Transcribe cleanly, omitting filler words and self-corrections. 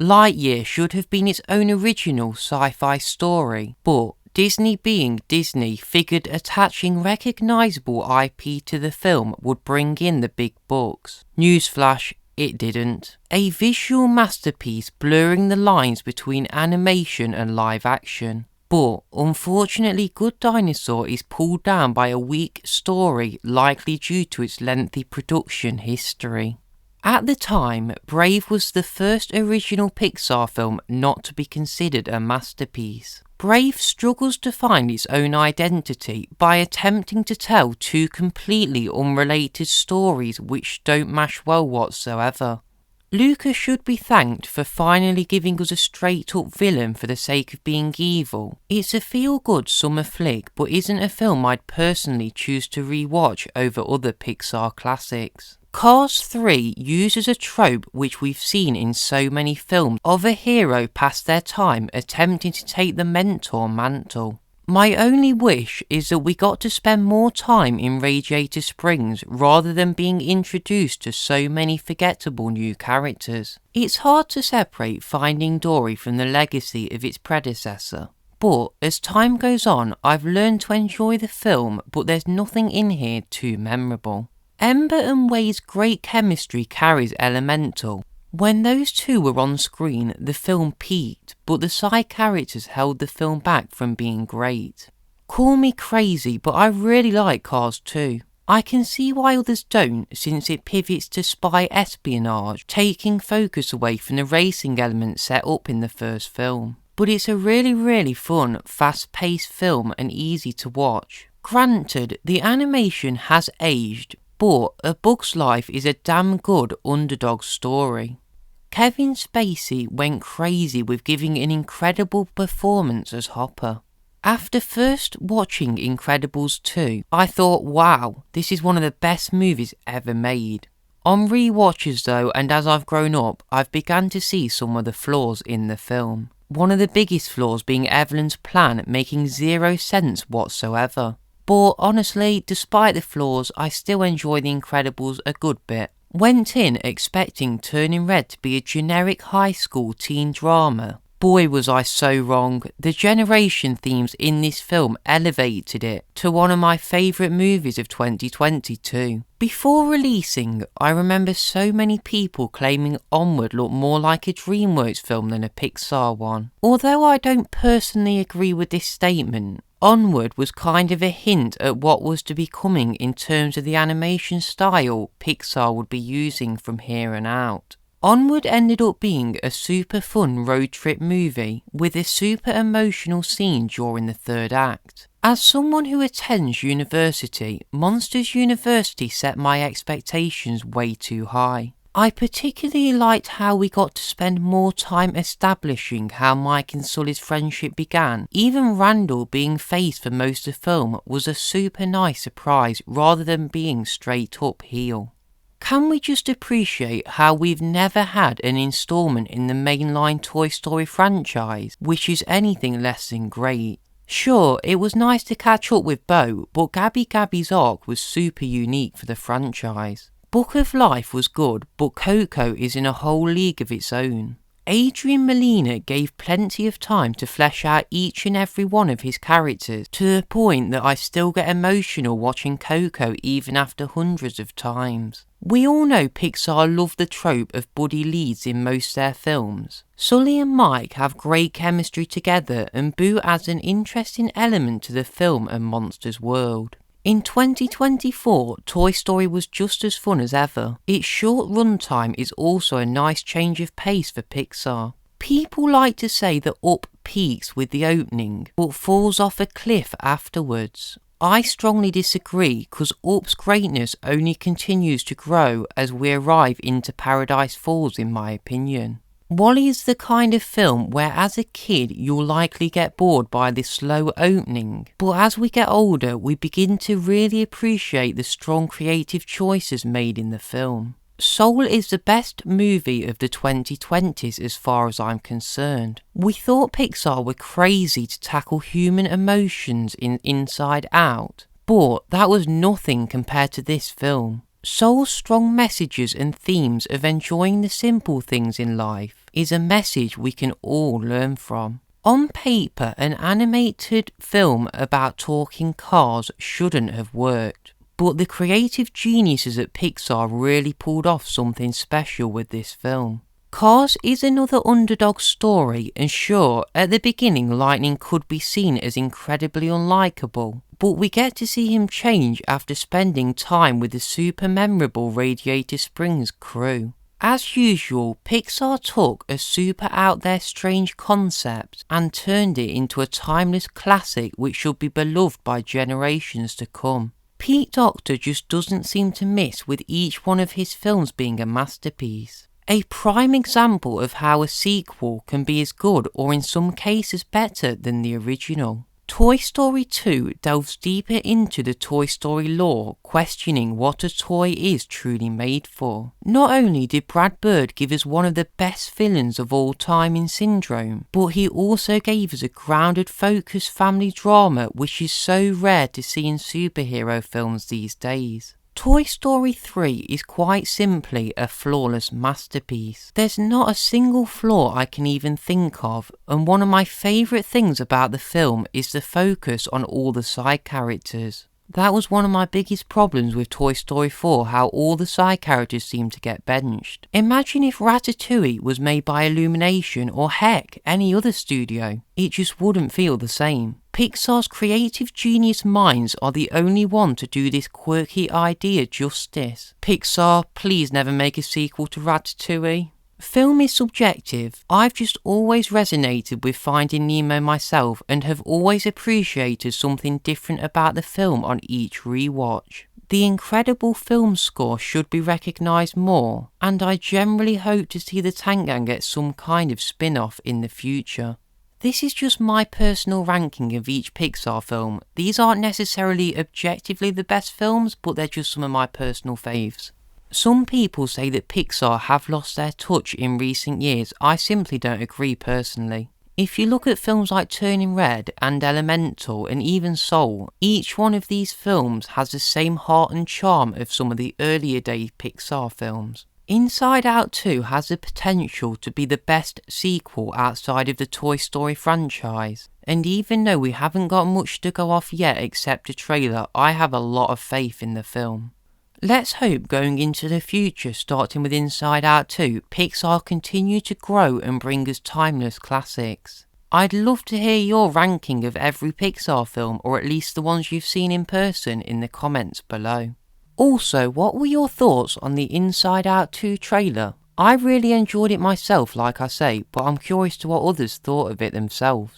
Lightyear should have been its own original sci-fi story, but Disney being Disney figured attaching recognisable IP to the film would bring in the big bucks. Newsflash, it didn't. A visual masterpiece blurring the lines between animation and live action. But unfortunately, Good Dinosaur is pulled down by a weak story, likely due to its lengthy production history. At the time, Brave was the first original Pixar film not to be considered a masterpiece. Brave struggles to find its own identity by attempting to tell two completely unrelated stories which don't mash well whatsoever. Luca should be thanked for finally giving us a straight-up villain for the sake of being evil. It's a feel-good summer flick, but isn't a film I'd personally choose to re-watch over other Pixar classics. Cars 3 uses a trope which we've seen in so many films of a hero past their time attempting to take the mentor mantle. My only wish is that we got to spend more time in Radiator Springs rather than being introduced to so many forgettable new characters. It's hard to separate Finding Dory from the legacy of its predecessor. But as time goes on, I've learned to enjoy the film, but there's nothing in here too memorable. Ember and Wade's great chemistry carries Elemental. When those two were on screen, the film peaked, but the side characters held the film back from being great. Call me crazy, but I really like Cars 2. I can see why others don't, since it pivots to spy espionage, taking focus away from the racing element set up in the first film. But it's a really fun, fast-paced film and easy to watch. Granted, the animation has aged, but A Bug's Life is a damn good underdog story. Kevin Spacey went crazy with giving an incredible performance as Hopper. After first watching Incredibles 2, I thought, wow, this is one of the best movies ever made. On re-watches though, and as I've grown up, I've begun to see some of the flaws in the film. One of the biggest flaws being Evelyn's plan making zero sense whatsoever. But honestly, despite the flaws, I still enjoy The Incredibles a good bit. Went in expecting Turning Red to be a generic high school teen drama. Boy was I so wrong. The generation themes in this film elevated it to one of my favourite movies of 2022. Before releasing, I remember so many people claiming Onward looked more like a DreamWorks film than a Pixar one. Although I don't personally agree with this statement, Onward was kind of a hint at what was to be coming in terms of the animation style Pixar would be using from here on out. Onward ended up being a super fun road trip movie with a super emotional scene during the third act. As someone who attends university, Monsters University set my expectations way too high. I particularly liked how we got to spend more time establishing how Mike and Sully's friendship began. Even Randall being face for most of the film was a super nice surprise rather than being straight up heel. Can we just appreciate how we've never had an installment in the mainline Toy Story franchise, which is anything less than great? Sure, it was nice to catch up with Bo, but Gabby's arc was super unique for the franchise. Book of Life was good, but Coco is in a whole league of its own. Adrian Molina gave plenty of time to flesh out each and every one of his characters, to the point that I still get emotional watching Coco even after hundreds of times. We all know Pixar love the trope of buddy leads in most of their films. Sully and Mike have great chemistry together, and Boo adds an interesting element to the film and Monsters world. In 2024, Toy Story was just as fun as ever. Its short runtime is also a nice change of pace for Pixar. People like to say that Up peaks with the opening, but falls off a cliff afterwards. I strongly disagree, because Up's greatness only continues to grow as we arrive into Paradise Falls in my opinion. WALL-E is the kind of film where as a kid you'll likely get bored by the slow opening, but as we get older we begin to really appreciate the strong creative choices made in the film. Soul is the best movie of the 2020s as far as I'm concerned. We thought Pixar were crazy to tackle human emotions in Inside Out, but that was nothing compared to this film. Soul's strong messages and themes of enjoying the simple things in life, is a message we can all learn from. On paper, an animated film about talking cars shouldn't have worked, but the creative geniuses at Pixar really pulled off something special with this film. Cars is another underdog story, and sure, at the beginning Lightning could be seen as incredibly unlikable, but we get to see him change after spending time with the super memorable Radiator Springs crew. As usual, Pixar took a super out there strange concept and turned it into a timeless classic which should be beloved by generations to come. Pete Docter just doesn't seem to miss, with each one of his films being a masterpiece. A prime example of how a sequel can be as good or in some cases better than the original. Toy Story 2 delves deeper into the Toy Story lore, questioning what a toy is truly made for. Not only did Brad Bird give us one of the best villains of all time in Syndrome, but he also gave us a grounded, focused family drama which is so rare to see in superhero films these days. Toy Story 3 is quite simply a flawless masterpiece. There's not a single flaw I can even think of, and one of my favourite things about the film is the focus on all the side characters. That was one of my biggest problems with Toy Story 4, how all the side characters seem to get benched. Imagine if Ratatouille was made by Illumination or heck, any other studio. It just wouldn't feel the same. Pixar's creative genius minds are the only one to do this quirky idea justice. Pixar, please never make a sequel to Ratatouille. Film is subjective. I've just always resonated with Finding Nemo myself and have always appreciated something different about the film on each rewatch. The incredible film score should be recognised more, and I generally hope to see the Tank Gang get some kind of spin-off in the future. This is just my personal ranking of each Pixar film. These aren't necessarily objectively the best films, but they're just some of my personal faves. Some people say that Pixar have lost their touch in recent years. I simply don't agree personally. If you look at films like Turning Red and Elemental and even Soul, each one of these films has the same heart and charm of some of the earlier day Pixar films. Inside Out 2 has the potential to be the best sequel outside of the Toy Story franchise, and even though we haven't got much to go off yet except a trailer, I have a lot of faith in the film. Let's hope going into the future, starting with Inside Out 2, Pixar continue to grow and bring us timeless classics. I'd love to hear your ranking of every Pixar film, or at least the ones you've seen in person, in the comments below. Also, what were your thoughts on the Inside Out 2 trailer? I really enjoyed it myself, like I say, but I'm curious to what others thought of it themselves.